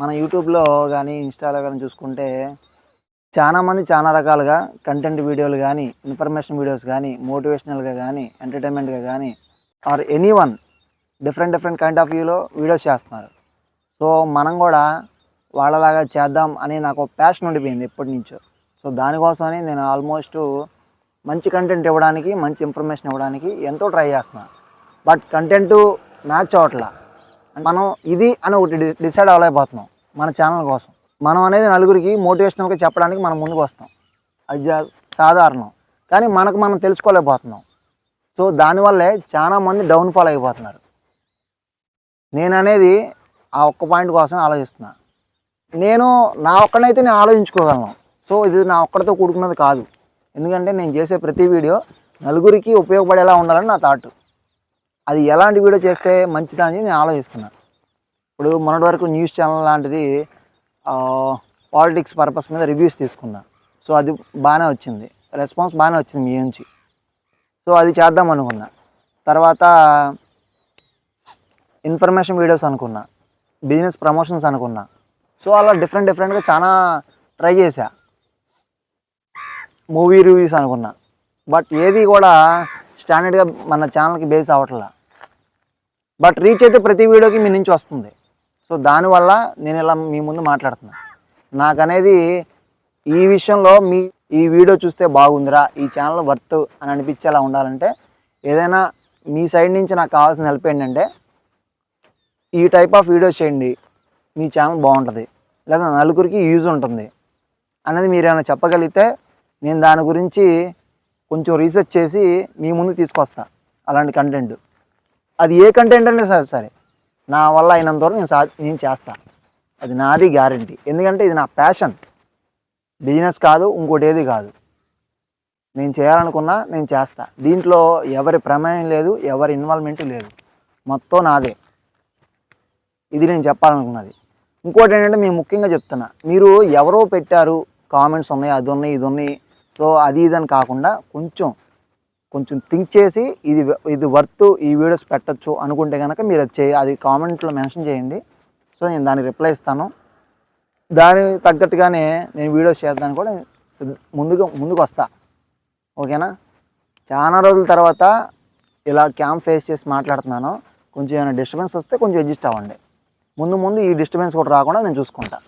మన యూట్యూబ్లో కానీ ఇన్స్టాలో కానీ చూసుకుంటే చాలామంది చాలా రకాలుగా కంటెంట్ వీడియోలు కానీ ఇన్ఫర్మేషన్ వీడియోస్ కానీ మోటివేషనల్గా కానీ ఎంటర్టైన్మెంట్గా కానీ or any one different kind of వ్యూలో వీడియోస్ చేస్తున్నారు. సో మనం కూడా వాళ్ళలాగా చేద్దాం అని నాకు ప్యాషన్ ఉండిపోయింది ఎప్పటి నుంచో. సో దానికోసమని నేను ఆల్మోస్ట్ మంచి కంటెంట్ ఇవ్వడానికి, మంచి ఇన్ఫర్మేషన్ ఇవ్వడానికి ఎంతో ట్రై చేస్తున్నాను. బట్ కంటెంట్ మ్యాచ్ అవ్వట్లా. మనం ఇది అని ఒకటి డిసైడ్ అవ్వలేకపోతున్నాం మన ఛానల్ కోసం. మనం అనేది నలుగురికి మోటివేషనల్గా చెప్పడానికి మనం ముందుకు వస్తాం, అది సాధారణం. కానీ మనకు మనం తెలుసుకోలేకపోతున్నాం. సో దానివల్లే చాలామంది డౌన్ఫాల్ అయిపోతున్నారు. నేను అనేది ఆ ఒక్క పాయింట్ కోసం ఆలోచిస్తున్నా. నేను నా ఒక్కనైతే నేను ఆలోచించుకోగలను. సో ఇది నా ఒక్కడితో కూడుకున్నది కాదు. ఎందుకంటే నేను చేసే ప్రతి వీడియో నలుగురికి ఉపయోగపడేలా ఉండాలని నా థాట్. అది ఎలాంటి వీడియో చేస్తే మంచిదని నేను ఆలోచిస్తున్నాను. ఇప్పుడు మొన్నటి వరకు న్యూస్ ఛానల్ లాంటిది పాలిటిక్స్ పర్పస్ మీద రివ్యూస్ తీసుకున్నా. సో అది బాగానే వచ్చింది, రెస్పాన్స్ బాగానే వచ్చింది మీ నుంచి. సో అది చేద్దాం అనుకున్నా. తర్వాత ఇన్ఫర్మేషన్ వీడియోస్ అనుకున్నా, బిజినెస్ ప్రమోషన్స్ అనుకున్నా. సో అలా డిఫరెంట్గా చాలా ట్రై చేశా. మూవీ రివ్యూస్ అనుకున్నా. బట్ ఏది కూడా స్టాండర్డ్గా మన ఛానల్కి బేస్ అవ్వట్లా. బట్ రీచ్ అయితే ప్రతి వీడియోకి మీ నుంచి వస్తుంది. సో దానివల్ల నేను ఇలా మీ ముందు మాట్లాడుతున్నా. నాకనేది ఈ విషయంలో ఈ వీడియో చూస్తే బాగుందిరా, ఈ ఛానల్ వర్త్ అని అనిపించేలా ఉండాలంటే ఏదైనా మీ సైడ్ నుంచి నాకు కావాల్సిన హెల్ప్ ఏంటంటే ఈ టైప్ ఆఫ్ వీడియోస్ చేయండి, మీ ఛానల్ బాగుంటుంది, లేదా నలుగురికి యూజ్ ఉంటుంది అనేది మీరు ఏమైనా చెప్పగలిగితే నేను దాని గురించి కొంచెం రీసెర్చ్ చేసి మీ ముందు తీసుకొస్తా అలాంటి కంటెంట్. అది ఏ కంటెంట్ అంటే సరే నా వల్ల అయినంత వరకు నేను చేస్తా. అది నాది గ్యారంటీ. ఎందుకంటే ఇది నా ప్యాషన్, బిజినెస్ కాదు, ఇంకోటి ఏది కాదు. నేను చేయాలనుకున్నా నేను చేస్తా. దీంట్లో ఎవరి ప్రమేయం లేదు, ఎవరి ఇన్వాల్వ్మెంట్ లేదు, మొత్తం నాదే. ఇది నేను చెప్పాలనుకున్నది. ఇంకోటి ఏంటంటే మేము ముఖ్యంగా చెప్తున్నా, మీరు ఎవరో పెట్టారు, కామెంట్స్ ఉన్నాయి, అది ఉన్నాయి, ఇది ఉన్నాయి, సో అది ఇదని కాకుండా కొంచెం థింక్ చేసి ఇది వర్త్, ఈ వీడియోస్ పెట్టచ్చు అనుకుంటే కనుక మీరు అది కామెంట్లో మెన్షన్ చేయండి. సో నేను దానికి రిప్లై ఇస్తాను. దానికి తగ్గట్టుగానే నేను వీడియోస్ చేద్దానికి కూడా ముందుకు వస్తా. ఓకేనా? చాలా రోజుల తర్వాత ఇలా క్యాంప్ ఫేస్ చేసి మాట్లాడుతున్నాను. కొంచెం ఏమైనా డిస్టర్బెన్స్ వస్తే కొంచెం అడ్జస్ట్ అవ్వండి. ముందు ఈ డిస్టర్బెన్స్ కూడా రాకుండా నేను చూసుకుంటా.